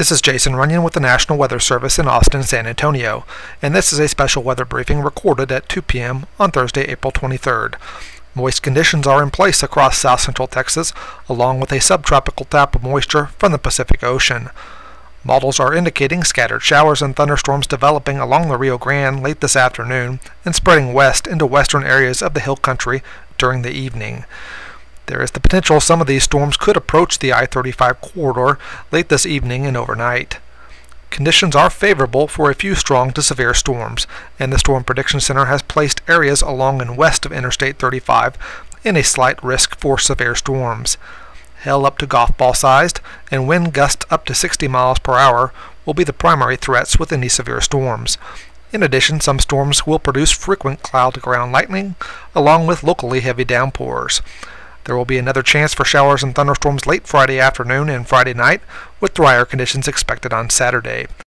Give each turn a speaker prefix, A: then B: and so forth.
A: This is Jason Runyon with the National Weather Service in Austin, San Antonio, and this is a special weather briefing recorded at 2 p.m. on Thursday, April 23rd. Moist conditions are in place across south central Texas, along with a subtropical tap of moisture from the Pacific Ocean. Models are indicating scattered showers and thunderstorms developing along the Rio Grande late this afternoon and spreading west into western areas of the hill country during the evening. There is the potential some of these storms could approach the I-35 corridor late this evening and overnight. Conditions are favorable for a few strong to severe storms, and the Storm Prediction Center has placed areas along and west of Interstate 35 in a slight risk for severe storms. Hail up to golf ball sized and wind gusts up to 60 miles per hour will be the primary threats with any severe storms. In addition, some storms will produce frequent cloud-to-ground lightning, along with locally heavy downpours. There will be another chance for showers and thunderstorms late Friday afternoon and Friday night, with drier conditions expected on Saturday.